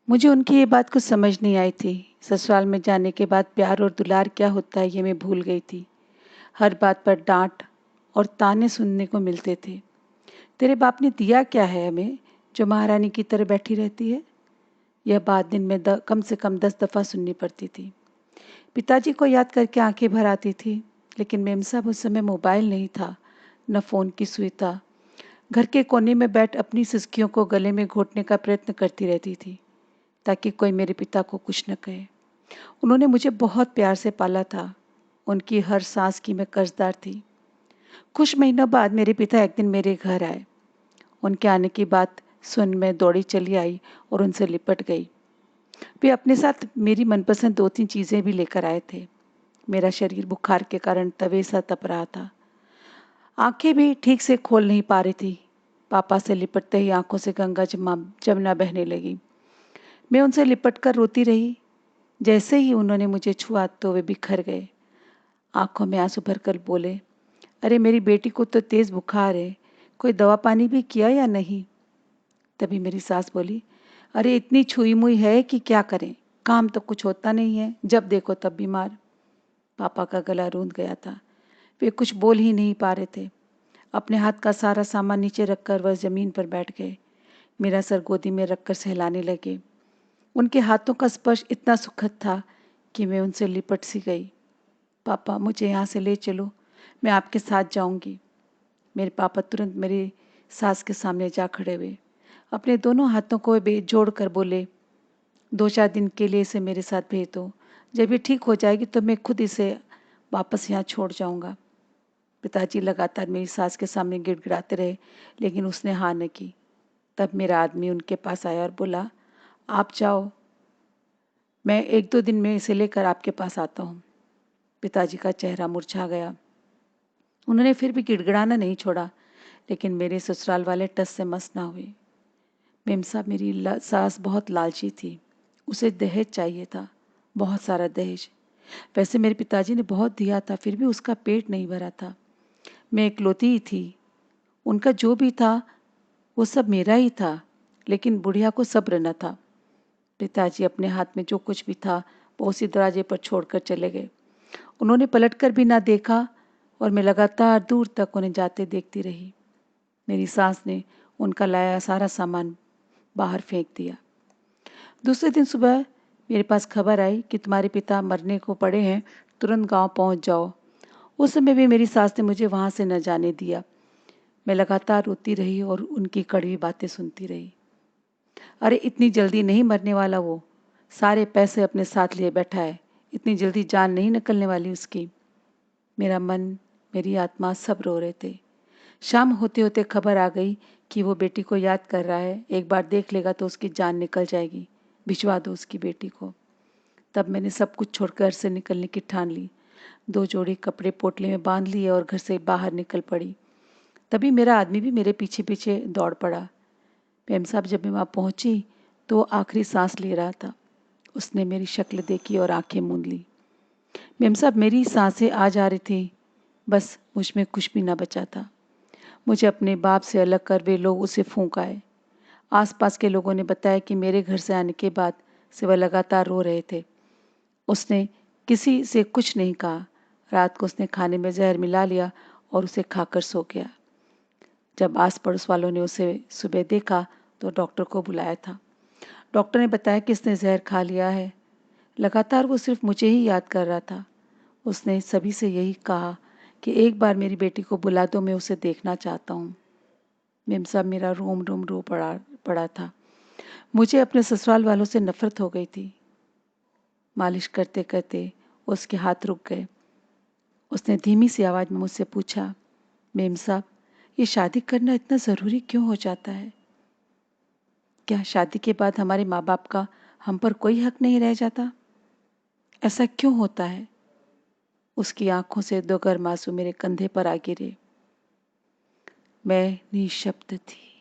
मुझे उनकी ये बात कुछ समझ नहीं आई थी। ससुराल में जाने के बाद प्यार और दुलार क्या होता है ये मैं भूल गई थी। हर बात पर डाँट और ताने सुनने को मिलते थे। तेरे बाप ने दिया क्या है हमें जो महारानी की तरह बैठी रहती है? यह बात दिन में कम से कम 10 दफ़ा सुननी पड़ती थी। पिताजी को याद करके आंखें भर आती थी, लेकिन मेम साहब उस समय मोबाइल नहीं था, न फ़ोन की सुई था। घर के कोने में बैठ अपनी सिसकियों को गले में घोंटने का प्रयत्न करती रहती थी, ताकि कोई मेरे पिता को कुछ न कहे। उन्होंने मुझे बहुत प्यार से पाला था। उनकी हर सांस की मैं कर्जदार थी। कुछ महीनों बाद मेरे पिता एक दिन मेरे घर आए। उनके आने की बात सुन मैं दौड़ी चली आई और उनसे लिपट गई। वे अपने साथ मेरी मनपसंद 2-3 चीज़ें भी लेकर आए थे। मेरा शरीर बुखार के कारण तवे सा तप रहा था। आंखें भी ठीक से खोल नहीं पा रही थी। पापा से लिपटते ही आंखों से गंगा जमुना बहने लगी। मैं उनसे लिपट कर रोती रही। जैसे ही उन्होंने मुझे छुआ तो वे बिखर गए। आंखों में आंसू भरकर बोले, अरे मेरी बेटी को तो तेज बुखार है, कोई दवा पानी भी किया या नहीं? तभी मेरी सास बोली, अरे इतनी छुई मुई है कि क्या करें, काम तो कुछ होता नहीं है, जब देखो तब बीमार। पापा का गला रूंध गया था। वे कुछ बोल ही नहीं पा रहे थे। अपने हाथ का सारा सामान नीचे रखकर वह जमीन पर बैठ गए। मेरा सर गोदी में रखकर सहलाने लगे। उनके हाथों का स्पर्श इतना सुखद था कि मैं उनसे लिपट सी गई। पापा मुझे यहाँ से ले चलो, मैं आपके साथ जाऊंगी। मेरे पापा तुरंत मेरी सास के सामने जा खड़े हुए। अपने दोनों हाथों को वे जोड़ कर बोले, 2-4 दिन के लिए इसे मेरे साथ भेज दो। जब ये ठीक हो जाएगी तो मैं खुद इसे वापस यहाँ छोड़ जाऊंगा। पिताजी लगातार मेरी सास के सामने गिड़गिड़ाते रहे, लेकिन उसने हाँ न की। तब मेरा आदमी उनके पास आया और बोला, आप जाओ, मैं 1-2 दिन में इसे लेकर आपके पास आता हूँ। पिताजी का चेहरा मुरझा गया। उन्होंने फिर भी गिड़गिड़ाना नहीं छोड़ा, लेकिन मेरे ससुराल वाले टस से मस ना हुए। मेम साहब मेरी सास बहुत लालची थी। उसे दहेज चाहिए था, बहुत सारा दहेज। वैसे मेरे पिताजी ने बहुत दिया था, फिर भी उसका पेट नहीं भरा था। मैं इकलौती ही थी। उनका जो भी था वो सब मेरा ही था, लेकिन बुढ़िया को सब्र न था। पिताजी अपने हाथ में जो कुछ भी था वो उसी दरवाजे पर छोड़कर चले गए। उन्होंने पलटकर भी ना देखा और मैं लगातार दूर तक उन्हें जाते देखती रही। मेरी सास ने उनका लाया सारा सामान बाहर फेंक दिया। दूसरे दिन सुबह मेरे पास खबर आई कि तुम्हारे पिता मरने को पड़े हैं, तुरंत गांव पहुंच जाओ। उस समय भी मेरी सास ने मुझे वहां से न जाने दिया। मैं लगातार रोती रही और उनकी कड़वी बातें सुनती रही। अरे इतनी जल्दी नहीं मरने वाला वो, सारे पैसे अपने साथ लिए बैठा है, इतनी जल्दी जान नहीं निकलने वाली उसकी। मेरा मन, मेरी आत्मा सब रो रहे थे। शाम होते होते खबर आ गई कि वो बेटी को याद कर रहा है, एक बार देख लेगा तो उसकी जान निकल जाएगी, भिजवा दो उसकी बेटी को। तब मैंने सब कुछ छोड़कर घर से निकलने की ठान ली। 2 जोड़ी कपड़े पोटले में बांध लिए और घर से बाहर निकल पड़ी। तभी मेरा आदमी भी मेरे पीछे पीछे दौड़ पड़ा। मेम साहब जब मैं वहाँ पहुंची तो आखिरी सांस ले रहा था। उसने मेरी शक्ल देखी और आंखें मूंद ली। मेम साहब मेरी सांसें आ जा रही थी, बस मुझ में कुछ भी ना बचा था। मुझे अपने बाप से अलग कर वे लोग उसे फूंक आए। आसपास के लोगों ने बताया कि मेरे घर से आने के बाद से वह लगातार रो रहे थे। उसने किसी से कुछ नहीं कहा। रात को उसने खाने में जहर मिला लिया और उसे खाकर सो गया। जब आस पड़ोस वालों ने उसे सुबह देखा तो डॉक्टर को बुलाया था। डॉक्टर ने बताया कि इसने जहर खा लिया है। लगातार वो सिर्फ मुझे ही याद कर रहा था। उसने सभी से यही कहा कि एक बार मेरी बेटी को बुला दो, मैं उसे देखना चाहता हूँ। मेम साहब मेरा रोम रोम रो पड़ा पड़ा था। मुझे अपने ससुराल वालों से नफरत हो गई थी। मालिश करते करते उसके हाथ रुक गए। उसने धीमी सी आवाज़ में मुझसे पूछा, मेम साहब ये शादी करना इतना ज़रूरी क्यों हो जाता है? क्या शादी के बाद हमारे माँ बाप का हम पर कोई हक नहीं रह जाता? ऐसा क्यों होता है? उसकी आंखों से 2 गर्म आंसू मेरे कंधे पर आ गिरे। मैं निशब्द थी।